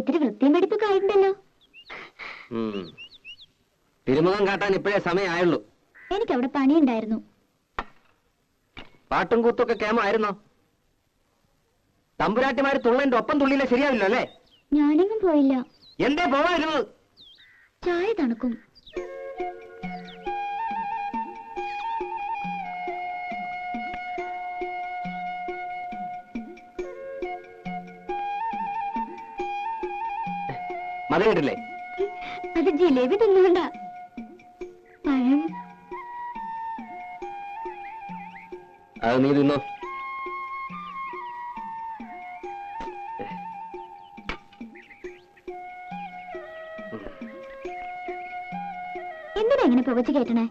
ഇത്തിരി വൃത്തിയും വെടിപ്പൊക്കെ ആയിട്ടുണ്ടല്ലോ. തിരുമുഖം കാട്ടാൻ ഇപ്പോഴേ സമയമായുള്ളൂ. എനിക്കവിടെ പണിയുണ്ടായിരുന്നു. പാട്ടും കൂത്തൊക്കെ കേമായിരുന്നോ? തമ്പുരാട്ടിമാര് തുള്ളന്റെ ഒപ്പം തുള്ളിയില്ല ശരിയാവില്ലോ അല്ലേ? ഞാനെങ്ങും പോയില്ല. എന്തേ പോവായിരുന്നത്? ചായ തണുക്കും. മധുരട്ടില്ലേ? അത് ജിലേബി തിന്നുകൊണ്ട. പഴം അത് നീ തിന്നോ. എന്തിനാ ഇങ്ങനെ പുകച്ചു കേട്ടണേ?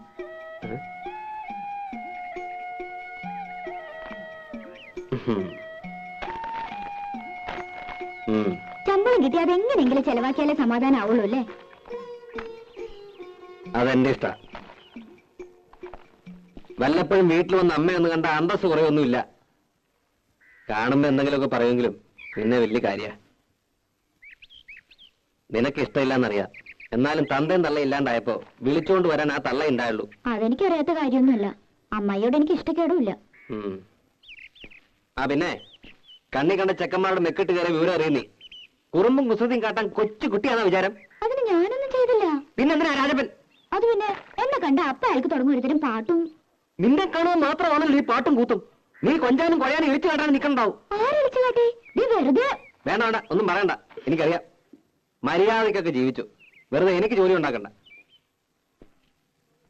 ശമ്പളം കിട്ടി അതെങ്ങനെയെങ്കിലും ചെലവാക്കിയാലേ സമാധാനം ആവുള്ളൂ അല്ലേ? അതെന്റെ ഇഷ്ട. വല്ലപ്പോഴും വീട്ടിൽ വന്ന് അമ്മയൊന്ന് കണ്ട അന്തസ് കുറയൊന്നുമില്ല. കാണുമ്പോ എന്തെങ്കിലുമൊക്കെ പറയുമെങ്കിലും പിന്നെ വലിയ കാര്യ. നിനക്ക് ഇഷ്ടമില്ലാന്നറിയാം. എന്നാലും തന്തയും തള്ള ഇല്ലാണ്ടായപ്പോ വിളിച്ചോണ്ട് വരാൻ ആ തള്ള ഉണ്ടായുള്ളൂ. അതെനിക്കറിയാത്ത കാര്യമൊന്നുമല്ല. അമ്മയോട് എനിക്ക് ഇഷ്ടക്കേടുമില്ല. ആ പിന്നെ കണ്ണി കണ്ട ചെക്കന്മാരുടെ മെക്കിട്ട് കയറി വിവരം അറിയുന്നേ. കുറുമ്പും കുസൃതിയും കാട്ടാൻ കൊച്ചു കുട്ടിയാണോ വിചാരം? അതിന് ഞാനൊന്നും ചെയ്തില്ല. പിന്നെന്തിനാ രാജപ്പൻ? അത് പിന്നെ എന്നെ കണ്ട അപ്പ അയാൾക്ക് തുടങ്ങും ഒരുതരം പാട്ടും. നിന്നെ കാണുമ്പോൾ മാത്രമാണല്ലോ ഈ പാട്ടും കൂത്തും. നീ കൊഞ്ചാനും കൊഴയാനും ഇളിച്ചു കാട്ടാൻ നിൽക്കണ്ടാവും. ആരളിച്ചു കാട്ടി? നീ വെറുതെ. വേണ്ട വേണ്ട, ഒന്നും പറയണ്ട. എനിക്കറിയാം. മര്യാദയ്ക്കൊക്കെ ജീവിച്ചു. വെറുതെ എനിക്ക് ജോലി ഉണ്ടാക്കണ്ട.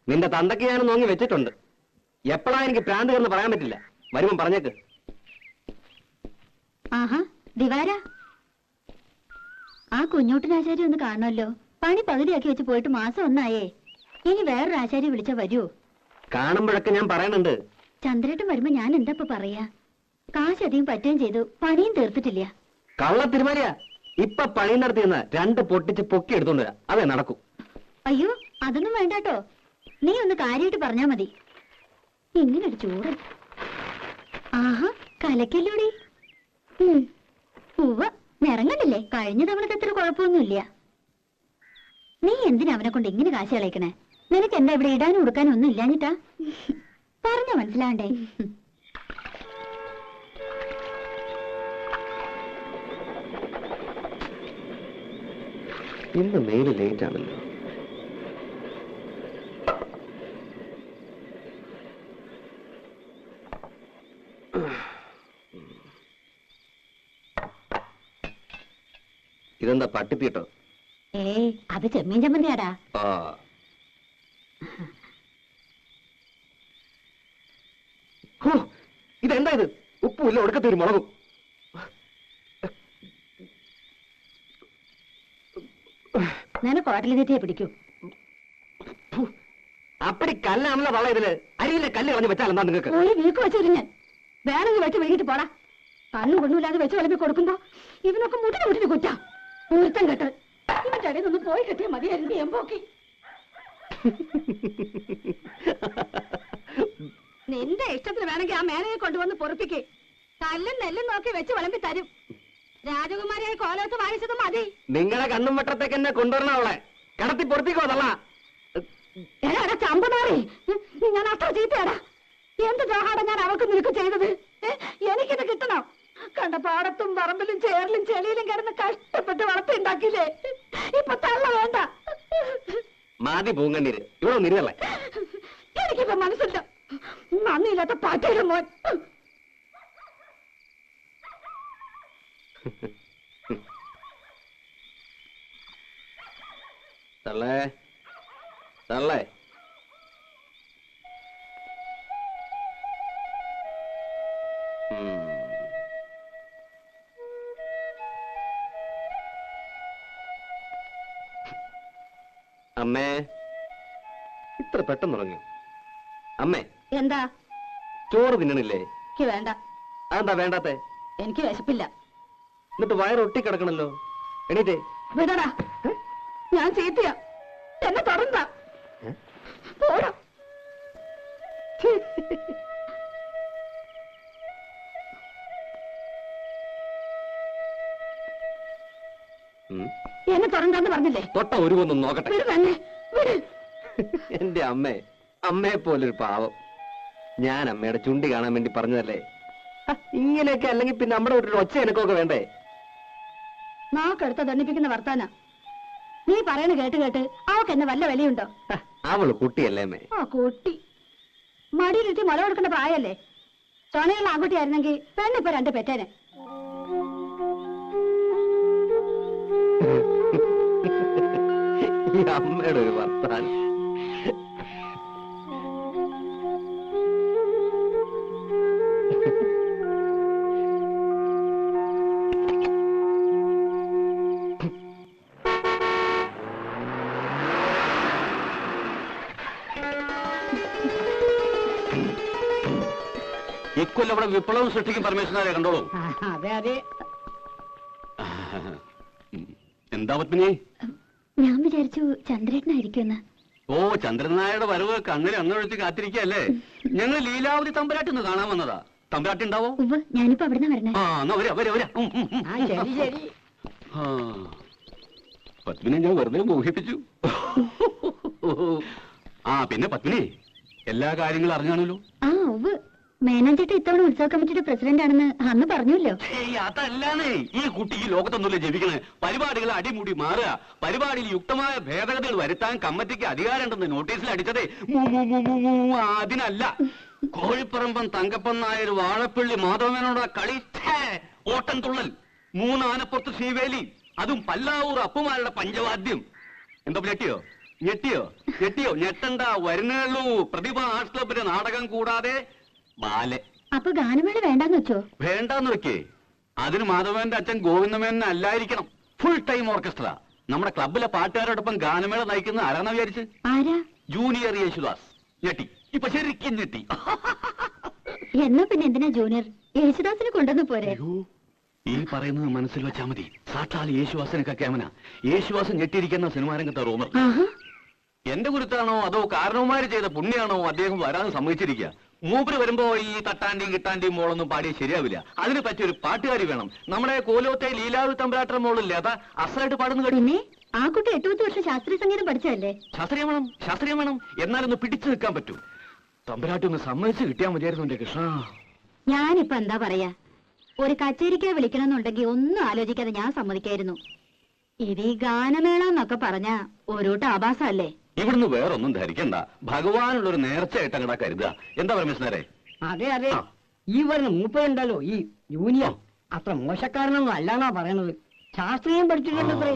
നിന്റെ തന്തയ്ക്ക് ഞാനും നോങ്ങി വെച്ചിട്ടുണ്ട്. എപ്പോഴാ എനിക്ക് പ്രാന്ത് കയറുന്ന പറയാൻ പറ്റില്ല. വരുമ്പം പറഞ്ഞേക്ക്. ആഹാ ദിവാര, ആ കുഞ്ഞോട്ടനാശാരി ഒന്ന് കാണണമല്ലോ. പണി പകുതിയാക്കി വെച്ച് പോയിട്ട് മാസം ഒന്നായേ. ഇനി വേറൊരു ആശാരി വിളിച്ചാ വരുമോ? കാണുമ്പോഴൊക്കെ ഞാൻ പറയണുണ്ട്. ചന്ദ്രേട്ടൻ വരുമ്പോ ഞാൻ എന്താ പറയാ? കാശ് അധികം പറ്റുകയും ചെയ്തു, പണിയും തീർത്തിട്ടില്ല. കള്ള തിരുമാലിയാ. ഇപ്പൊ പണി നടത്തിയെന്ന് 2 പൊട്ടിച്ച് പൊക്കി എടുത്തോണ്ട് വരാം. അതേ നടക്കൂ. അയ്യോ അതൊന്നും വേണ്ടാട്ടോ. നീ ഒന്ന് കാര്യമായിട്ട് പറഞ്ഞാ മതി. ഇങ്ങനൊരു ചൂട്. ആഹാ കലക്കല്ലോടി. പൂവ നിറങ്ങണ്ടില്ലേ? കഴിഞ്ഞ തവണത്തെ അത്ര കുഴപ്പമൊന്നുമില്ല. നീ എന്തിനാ അവനെ കൊണ്ട് ഇങ്ങനെ കാശ് കളയിക്കണേ? നിനക്ക് എന്താ ഇവിടെ ഇടാനും ഉടുക്കാനും ഒന്നും ഇല്ലാഞ്ഞിട്ടാ? പറഞ്ഞ മനസ്സിലാണ്ടേ? ഇന്ന് മെയില് ലേറ്റ് ആണല്ലോ. ഇതെന്താ പട്ടിപ്പീട്ടോ? അത് ചെമ്മീൻ ചമ്മന്തിയാടാ. ഇതെന്താ ഇത്? ഉപ്പുമില്ല, ഒടുക്കത്തൊരു മുളകും. നിനക്ക് ഹോട്ടലിൽ തെറ്റിയെ പിടിക്കൂ. അപ്പടി കല്ലാണല്ലോ തള്ള ഇതില്. അരിയിലെ കല്ല് കളഞ്ഞ് വെച്ചാൽ എന്താ നിങ്ങൾക്ക്? ഒരു വീക്ക് വെച്ചിരുന്നു ഞാൻ. വേണമെങ്കിൽ വെച്ച് വീട്ടിട്ട് പോടാ. കണ്ണും കൊണ്ടുമില്ലാതെ വെച്ച് വിളമ്പി കൊടുക്കുമ്പോ ഇവനൊക്കെ മുട്ടിന് കുറ്റ. മുഹൂർത്തം കെട്ട് ഇവന്റെ അടിയിൽ നിന്ന് പോയി കിട്ടിയ മതിയായിരുന്നു എമ്പോക്കി. നിന്റെ ഇഷ്ടത്തിന് വേണമെങ്കിൽ ആ മേനയെ കൊണ്ടുവന്ന് പൊറപ്പിക്കേ. കല്ലും നെല്ലും നോക്കി വെച്ച് വിളമ്പി തരും. രാജകുമാരിയായി കോലത്ത് വായിച്ചതും മതി. നിങ്ങളെ കണ്ണും വട്ടത്തേക്ക് എന്നെ കൊണ്ടുവരണ അവളെ കടത്തി പൊറപ്പിക്കോ തള്ള. എടാ ചമ്പമാറി, ഞാൻ അത്ര ചീത്തയാടാ. എന്ത് ദ്രോഹാടാ ഞാൻ അവൾക്ക് നിനക്ക് ചെയ്തത്? എനിക്കിത് കിട്ടണം. കണ്ട പാടത്തും പറമ്പിലും ചേറിലും ചെളിയിലും കിടന്ന് കഷ്ടപ്പെട്ട് വളർത്തിണ്ടാക്കിയില്ലേ? ഇപ്പൊ തള്ള വേണ്ട. മാതി പൂങ്കണ്ണീര് ഇവിടെ നിരുതല്ലേ? എനിക്കിപ്പോ മനസ്സില്ല. നന്ദിയില്ലാത്ത പാറ്റയുടെ മോൻ. തള്ളേ തള്ളേ, അമ്മേ ഇത്ര പെട്ടെന്ന് ഉറങ്ങി? അമ്മേ എന്താ? ചോറ് തിന്നണില്ലേ? എനിക്ക് വേണ്ട. അതെന്താ വേണ്ടാത്തെ? എനിക്ക് വിശപ്പില്ല. എന്നിട്ട് വയറൊട്ടി കിടക്കണല്ലോ. എണീറ്റേ. വിടടാ, ഞാൻ ചീത്തയാ. എന്നെ തുടർന്ന പോടാ. എന്നെ തുറന്നാന്ന് പറഞ്ഞില്ലേ? തൊട്ട ഒരുവൊന്നും നോക്കട്ടെ. വിട് തന്നെ, വിട്. എന്റെ അമ്മയെ പോലൊരു പാവം. ഞാൻ അമ്മയുടെ ചുണ്ടി കാണാൻ വേണ്ടി പറഞ്ഞതല്ലേ. ഇങ്ങനെയൊക്കെ അല്ലെങ്കിൽ പിന്നെ നമ്മുടെ വീട്ടിൽ ഒച്ച എനക്കൊക്കെ വേണ്ടേ? നാക്കെടുത്ത ദണ്ണിപ്പിക്കുന്ന വർത്താന നീ പറയണ കേട്ട് കേട്ട് അവക്ക് എന്നെ വല്ല വിലയുണ്ടോ? അവള് കുട്ടിയല്ലേ അമ്മേ? ആ കുട്ടി മടിയിലിട്ട് മുല കൊടുക്കേണ്ട പ്രായല്ലേ? ചൊണയുള്ള ആൺകുട്ടിയായിരുന്നെങ്കിൽ പെണ്ണിപ്പോ 2 പെറ്റേനെ. ഈ അമ്മയുടെ ഒരു വർത്താനം. ഇക്കൊല്ലം ഇവിടെ വിപ്ലവം സൃഷ്ടിക്കും പരമേശ്വരനെ കണ്ടോളൂ. അതെ അതെ. എന്താ പത്മിനി? ഞാൻ വിചാരിച്ചു ചന്ദ്രേട്ടനായിരിക്കുമെന്ന്. ഓ, ചന്ദ്രനായുടെ വരവ് കണ്ണിൽ അന്നൊഴിച്ച് കാത്തിരിക്കല്ലേ? ഞങ്ങൾ ലീലാവതി തമ്പുരാട്ടിന്ന് കാണാൻ വന്നതാ. തമ്പുരാട്ടി ഉണ്ടാവോ? ഞാനിപ്പോ അവിടുന്ന് വരണേ. പത്മിനെ ഞാൻ വെറുതെ മോഹിപ്പിച്ചു. പിന്നെ പത്മിനി എല്ലാ കാര്യങ്ങളും അറിഞ്ഞാണല്ലോ. മേനോൻ ചേട്ടൻ ഇത്തവണ ഉത്സവ കമ്മിറ്റിയുടെ പ്രസിഡന്റ് ആണെന്ന് അന്ന് പറഞ്ഞല്ലോ. അതല്ലാന്നേ, ഈ കുട്ടി ഈ ലോകത്തൊന്നുമില്ല ജീവിക്കണേ. പരിപാടികൾ അടിമുടി മാറുക, പരിപാടിയിൽ യുക്തമായ ഭേദഗതികൾ വരുത്താൻ കമ്മിറ്റിക്ക് അധികാരമുണ്ടെന്ന് നോട്ടീസിൽ അടിച്ചതേ അതിനല്ല. കോഴിപ്പറമ്പൻ തങ്കപ്പൻ നായർ വാഴപ്പള്ളി മാധവനോട് കളി, ഓട്ടം തുള്ളൽ, 3 ആനപ്പുറത്ത് ശ്രീവേലി, അതും പല്ലാവൂർ അപ്പുമാരുടെ പഞ്ചവാദ്യം. എന്താ ഞെട്ടിയോ? ഞെട്ടണ്ട, വരുന്നുള്ളൂ. പ്രതിഭ ആർട്സ് ക്ലബിന്റെ നാടകം കൂടാതെ ബാലെ. അപ്പൊ ഗാനമേള വേണ്ടാന്ന് വെച്ചോ? വേണ്ടാന്ന് വെക്കേ. അതിന് മാധവന്റെ അച്ഛൻ ഗോവിന്ദമേനൻ അല്ലായിരിക്കണം. Full time orchestra. നമ്മുടെ ക്ലബിലെ പാട്ടുകാരോടൊപ്പം ഗാനമേള നയിക്കുന്ന ആരാന്ന് വിചാരിച്ച്? ആരാ? ജൂനിയർ യേശുദാസ്. ഞെട്ടി, ഇപ്പൊ ശരിക്കും ഞെട്ടി. എന്നാ പിന്നെ എന്തിനാ ജൂനിയർ? യേശുദാസിനെ കൊണ്ടുവന്ന് പോരെ? ഈ പറയുന്നത് മനസ്സിൽ വെച്ചാ മതി. സാക്ഷാൽ യേശുദാസിനൊക്കെ ക്യാമന. യേശുദാസ് ഞെട്ടിയിരിക്കുന്ന സിനിമാരംഗത്തെ റൂമർ. എന്റെ ഗുരുത്താണോ അതോ കാരണവന്മാര് ചെയ്ത പുണ്യാണോ അദ്ദേഹം വരാൻ സമ്മതിച്ചിരിക്കുക? മൂപ്പര് വരുമ്പോ ഈ തട്ടാന്റെയും കിട്ടാന്റെയും മോളൊന്നും പാടിയ ശരിയാവില്ല. അതിന് പറ്റിയൊരു പാട്ടുകാരി വേണം. നമ്മുടെ കോലോത്തെ ലീലാവതി തമ്പുരാട്ട മോളില്ലേ, അതാ അസലായിട്ട് പാടുന്നു കേട്ടു. ആ കുട്ടി 8 വർഷം ശാസ്ത്രീയ സംഗീതം പഠിച്ചതല്ലേ? ശാസ്ത്രീയം വേണം. എന്നാലൊന്ന് പിടിച്ചു നിൽക്കാൻ പറ്റൂ. തമ്പുരാട്ടി ഒന്ന് സമ്മതിച്ച് കിട്ടിയാൽ മതിയായിരുന്നു എന്റെ കൃഷ്ണ. ഞാനിപ്പോ എന്താ പറയാ, ഒരു കച്ചേരിക്ക് വിളിക്കണമെന്നുണ്ടെങ്കിൽ ഒന്നും ആലോചിക്കാതെ ഞാൻ സമ്മതിക്കായിരുന്നു. ഇത് ഈ ഗാനമേള എന്നൊക്കെ പറഞ്ഞ ഒരുട്ട് ആഭാസല്ലേ? ഇവിടുന്ന് വേറൊന്നും ധരിക്കണ്ട. ഭഗവാനുള്ളൊരു നേർച്ചയായിട്ട് അങ്ങടാ കരുതുക. എന്താ പരമേശ്വരേ? അതെ അതെ, ഈ വരുന്ന മൂപ്പരുണ്ടല്ലോ, ഈ യൂനിയൻ അത്ര മോശക്കാരനൊന്നും അല്ലാന്നാ പറയണത്. ശാസ്ത്രീയം പഠിച്ചിട്ടുണ്ടത്രേ.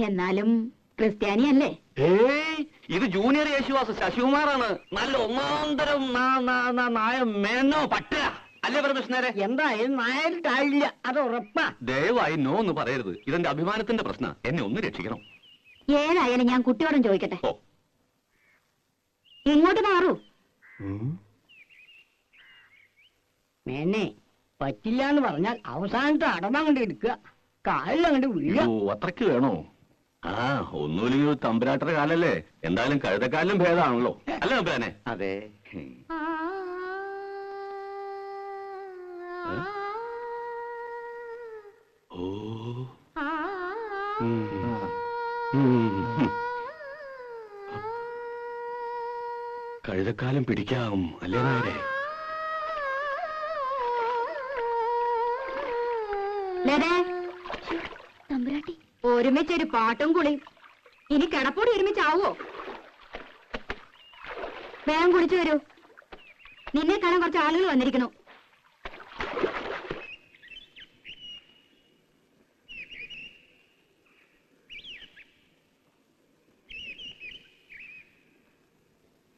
എന്നാലും ക്രിസ്ത്യാനിയല്ലേ? ഇത് ജൂനിയർ യേശുദാസ് ശശികുമാറാണ്. നല്ല ഒന്നാന്തരം നായ മേനോ പട്ട അല്ലേ പരമേശ്വരേ? എന്തായാലും നായരിട്ടായില്ല, അത് ഉറപ്പാ. ദയവായി നോ എന്ന് പറയരുത്. ഇതെന്റെ അഭിമാനത്തിന്റെ പ്രശ്നം. എന്നെ ഒന്ന് രക്ഷിക്കണം. ഏതായാലും ഞാൻ കുട്ടിയോടും ചോദിക്കട്ടെ. ഇങ്ങോട്ട് മാറൂ. മേനെ പറ്റില്ല എന്ന് പറഞ്ഞാൽ അവസാനത്തെ അടമങ്ങണ്ട് എടുക്കുക, കാലിലങ്ങണ്ട് വീഴുക. അത്രയ്ക്ക് വേണോ? ഒന്നുമില്ലെങ്കിൽ തമ്പുരാട്ടറെ കാലല്ലേ. എന്തായാലും കഴുതക്കാലിലും ഭേദമാണല്ലോ അല്ലേ തമ്പുരാനെ? അതെ. കഴുതക്കാലം പിടിക്കാം അല്ലേ നായരെ? തമ്പുരാട്ടി ഒരുമിച്ചൊരു പാട്ടും കുളിയും. ഇനി കിടപ്പോടി ഒരുമിച്ചാവോ? വേഗം കുളിച്ചു വരൂ. നിന്നെ കാണാൻ കുറച്ച് ആളുകൾ വന്നിരിക്കുന്നു.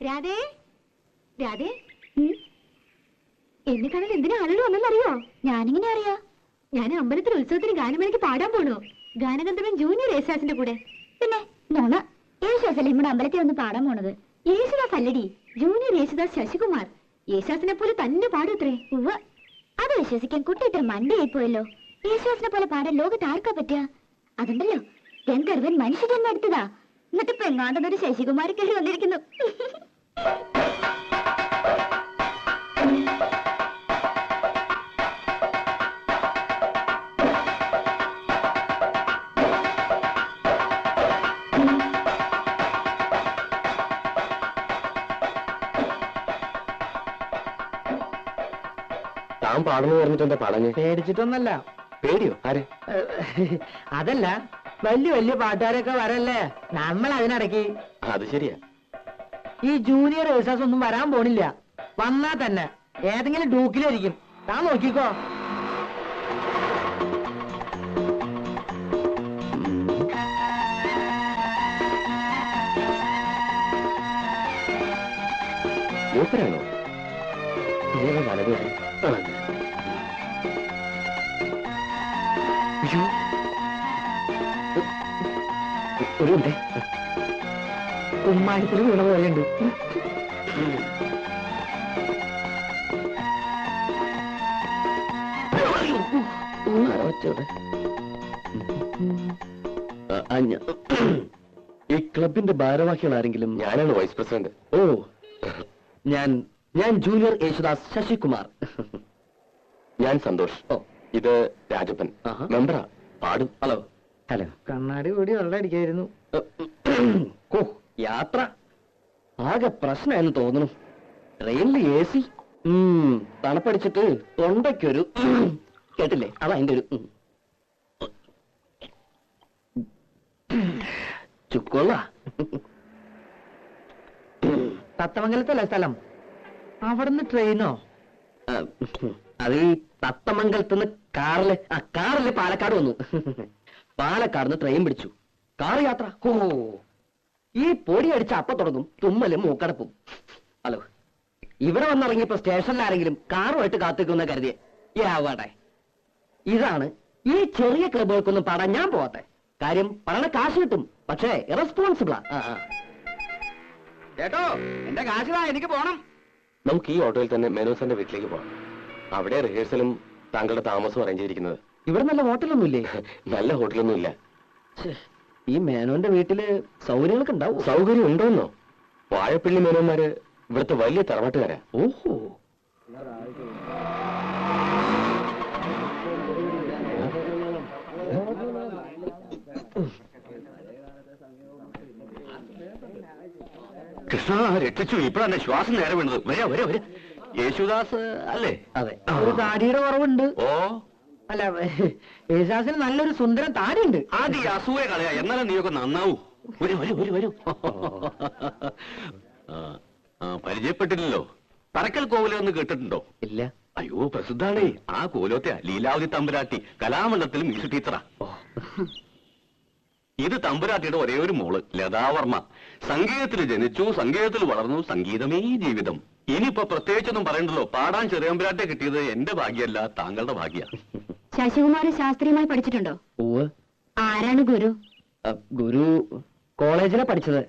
രാധേ, രാധേ, എന്നെ കാണാൻ എന്തിനാ ആളുകൾ വന്നെന്നറിയോ? ഞാനിങ്ങനെ അറിയാ? ഞാൻ അമ്പലത്തിൽ ഉത്സവത്തിന് ഗാനമേളയ്ക്ക് പാടാൻ പോണു. ഗാനഗന്ധർവൻ ജൂനിയർ യേശുദാസിന്റെ കൂടെ. പിന്നെ നോണ, യേശുദാസല്ലേ നമ്മുടെ അമ്പലത്തിൽ വന്ന് പാടാൻ പോണത്? യേശുദാസ് അല്ലടി, ജൂനിയർ യേശുദാസ് ശശികുമാർ. യേശുദാസിനെ പോലെ തന്നെ പാടൂത്രേ. അത് വിശ്വസിക്കാൻ കുട്ടി ഇത്ര മണ്ടിയായി പോയല്ലോ. യേശുദാസിനെ പോലെ പാടാൻ ലോകത്ത് ആർക്കാ പറ്റുക? അതുണ്ടല്ലോ, ഗന്ധർവൻ മനുഷ്യജന്മം എടുത്തതാ. എന്നിട്ടിപ്പോ എങ്ങാണ്ടെന്നൊരു ശശികുമാരി കയറി വന്നിരിക്കുന്നു. താൻ പാടുന്നു പറഞ്ഞിട്ട് എന്താ പാടാഞ്ഞ്? പേടിച്ചിട്ടൊന്നല്ല. പേടിയോ? ആരെ? അതല്ല, വലിയ വലിയ പാട്ടുകാരൊക്കെ വരല്ലേ, നമ്മൾ അതിനിടയ്ക്ക്. അത് ശരിയാ. ഈ ജൂനിയർ റിഹേഴ്സൽസ് ഒന്നും വരാൻ പോണില്ല. വന്നാ തന്നെ ഏതെങ്കിലും ഡൂക്കിലായിരിക്കും. താൻ നോക്കിക്കോ. മൂപ്പരാണോ? വലതുകാരൻ. അയ്യോ, ഒരു മിനിറ്റ്. കുമ്മായത്തിൽ വീണ പോലെയുണ്ട്. ഈ ക്ലബിന്റെ ഭാരവാഹികൾ ആരെങ്കിലും? ഞാനാണ് വൈസ് പ്രസിഡന്റ്. ഓ, ഞാൻ ജൂനിയർ യേശുദാസ് ശശികുമാർ. ഞാൻ സന്തോഷ്. ഓ, ഇത് രാജപ്പൻ, മെമ്പറാ, പാടും. ഹലോ. ഹലോ. കണ്ണാടി കൂടി വെള്ളം അടിക്കായിരുന്നു. ഓ, യാത്ര ആകെ പ്രശ്നമായെന്ന് തോന്നുന്നു. ട്രെയിനിൽ AC, തണുപ്പടിച്ചിട്ട് തൊണ്ടയ്ക്കൊരു കേട്ടില്ലേ, അതാ അതിന്റെ ഒരു ചുക്കൊള്ള. തത്തമംഗലത്തല്ല സ്ഥലം, അവിടുന്ന് ട്രെയിനോ? അത് ഈ തത്തമംഗലത്തുനിന്ന് കാറില് പാലക്കാട് വന്നു. പാലക്കാട് ട്രെയിൻ പിടിച്ചു. കാർ യാത്ര. ഓ, ഈ പൊടി അടിച്ച അപ്പ തുടങ്ങും തുമ്മലും മൂക്കടപ്പും. ഹലോ, ഇവിടെ വന്നിറങ്ങിയപ്പോ സ്റ്റേഷനിൽ ആരെങ്കിലും കാറുമായിട്ട് കാത്തിക്കുന്ന കരുതിയെ യാവാട്ടെ. ഇതാണ് ഈ ചെറിയ ക്ലബുകൾക്കൊന്നും പാടാൻ ഞാൻ പോവാത്തെ. കാര്യം പറയണ കാശ് കിട്ടും, പക്ഷേ ഇറസ്പോൺസിബിളാ. കേട്ടോ, എന്റെ കാശിതാ, എനിക്ക് പോണം. നമുക്ക് ഈ ഓട്ടോയിൽ തന്നെ മേനോസന്റെ വീട്ടിലേക്ക് പോകാം. അവിടെ റിഹേഴ്സലും താങ്കളുടെ താമസവും അറേഞ്ച് ചെയ്തിരിക്കുന്നത്. ഇവിടെ നല്ല ഹോട്ടലൊന്നുമില്ലേ? നല്ല ഹോട്ടലൊന്നുമില്ല. ഈ മേനോന്റെ വീട്ടില് സൗകര്യങ്ങളൊക്കെ ഉണ്ടാവും. സൗകര്യം ഉണ്ടോന്നോ? വാഴപ്പള്ളി മേനോന്മാര് ഇവിടുത്തെ വലിയ തറവാട്ടുകാരാ. ഓഹോ. കൃഷ്ണ, രക്ഷിച്ചു. ഇപ്പോഴെന്നെ ശ്വാസം നേരെ വീണത്. വരെ യേശുദാസ് അല്ലേ? അതെ. ഒരു താടിയുടെ കുറവുണ്ട്. ഓ, അല്ല, യേശുദാസിന് നല്ലൊരു സുന്ദരം താടിയുണ്ട്. ആദ്യം ഈ അസൂയ കളയാ, എന്നാലും നീയൊക്കെ നന്നാവൂ. വരൂ. പരിചയപ്പെട്ടില്ലല്ലോ. തറക്കൽ കോവിലൊന്ന് കേട്ടിട്ടുണ്ടോ? ഇല്ല. അയ്യോ, പ്രസിദ്ധാണേ. ആ കോലോത്തെ ലീലാവതി തമ്പുരാട്ടി കലാമണ്ഡലത്തിൽ മ്യൂസിക് ടീച്ചറാ. ഇത് തമ്പുരാട്ടിയുടെ ഒരേ ഒരു മോള് ലതാവർമ്മ. സംഗീതത്തിൽ ജനിച്ചു, സംഗീതത്തിൽ വളർന്നു, സംഗീതമേ ജീവിതം. ഇനിയിപ്പോ പ്രത്യേകിച്ചൊന്നും പറയണ്ടല്ലോ. പാടാൻ ചെറിയമ്പുരാട്ടെ കിട്ടിയത് എന്റെ ഭാഗ്യമല്ല, താങ്കളുടെ ഭാഗ്യ. ശശികുമാർ ശാസ്ത്രീയമായി പഠിച്ചിട്ടുണ്ടോ? ആരാണ് ഗുരു? ഗുരു കോളേജിലെ പഠിച്ചത്,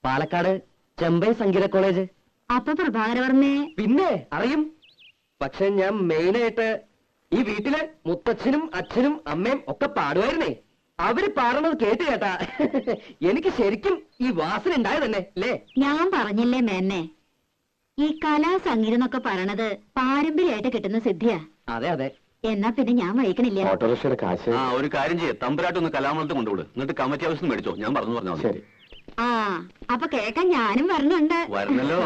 പാലക്കാട് ചെമ്പൈ സംഗീത കോളേജ്. അപ്പൊ പ്രഭാകരവർമ്മയെ പിന്നെ അറിയും. പക്ഷെ ഞാൻ മെയിനായിട്ട് ഈ വീട്ടിലെ മുത്തച്ഛനും അച്ഛനും അമ്മയും ഒക്കെ പാടുമായിരുന്നേ. അവര് പാടുന്നത് കേട്ട് കേട്ടാ എനിക്ക് ശരിക്കും ഈ വാസന ഉണ്ടായത് തന്നെ അല്ലേ? ഞാൻ പറഞ്ഞില്ലേ മേന്നെ, ഈ കലാ സംഗീതം എന്നൊക്കെ പറയണത് പാരമ്പര്യമായിട്ട് കിട്ടുന്ന സിദ്ധിയാ. അതെ. എന്നാ പിന്നെ ഞാൻ വഹിക്കണില്ല. ഓട്ടോറിക്ഷയുടെ കാശ്. ഒരു കാര്യം ചെയ്യേ, തമ്പുരാട്ടൊന്ന് കലാമണ്ഡലത്തിൽ കൊണ്ടുവിട്. എന്നിട്ട് കമ്മിറ്റി ഹൗസിൽ നിന്ന് മേടിച്ചോ. ഞാൻ പറഞ്ഞാൽ ശരി. അപ്പൊ കേക്കാൻ ഞാനും വരണുണ്ട്. വരണല്ലോ.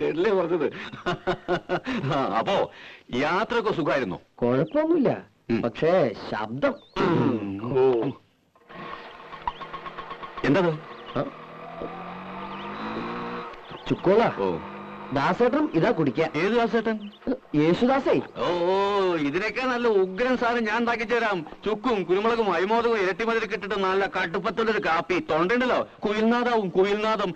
കേട്ടില്ലേ പറഞ്ഞത്? അപ്പോ യാത്രയൊക്കെ സുഖമായിരുന്നോ? കുഴപ്പമൊന്നുമില്ല, പക്ഷേ ശബ്ദം. എന്തത്? ചുക്കോള. ഓ, ദാസേട്ടൻ ഇതാ കുടിക്കാൻ. ഏത് ദാസേട്ടൻ? യേശുദാസേ. ഓ, ഇതിനൊക്കെ നല്ല ഉഗ്രൻ സാധനം ഞാൻ ഉണ്ടാക്കി തരാം. ചുക്കും കുരുമുളകും അരിമോദകവും ഇരട്ടിമതിൽ കിട്ടിട്ട് നല്ല കടുപ്പത്തുള്ളൊരു കാപ്പി. തൊണ്ടല്ലോ കുയിൽനാദാവും. കുയിൽനാദം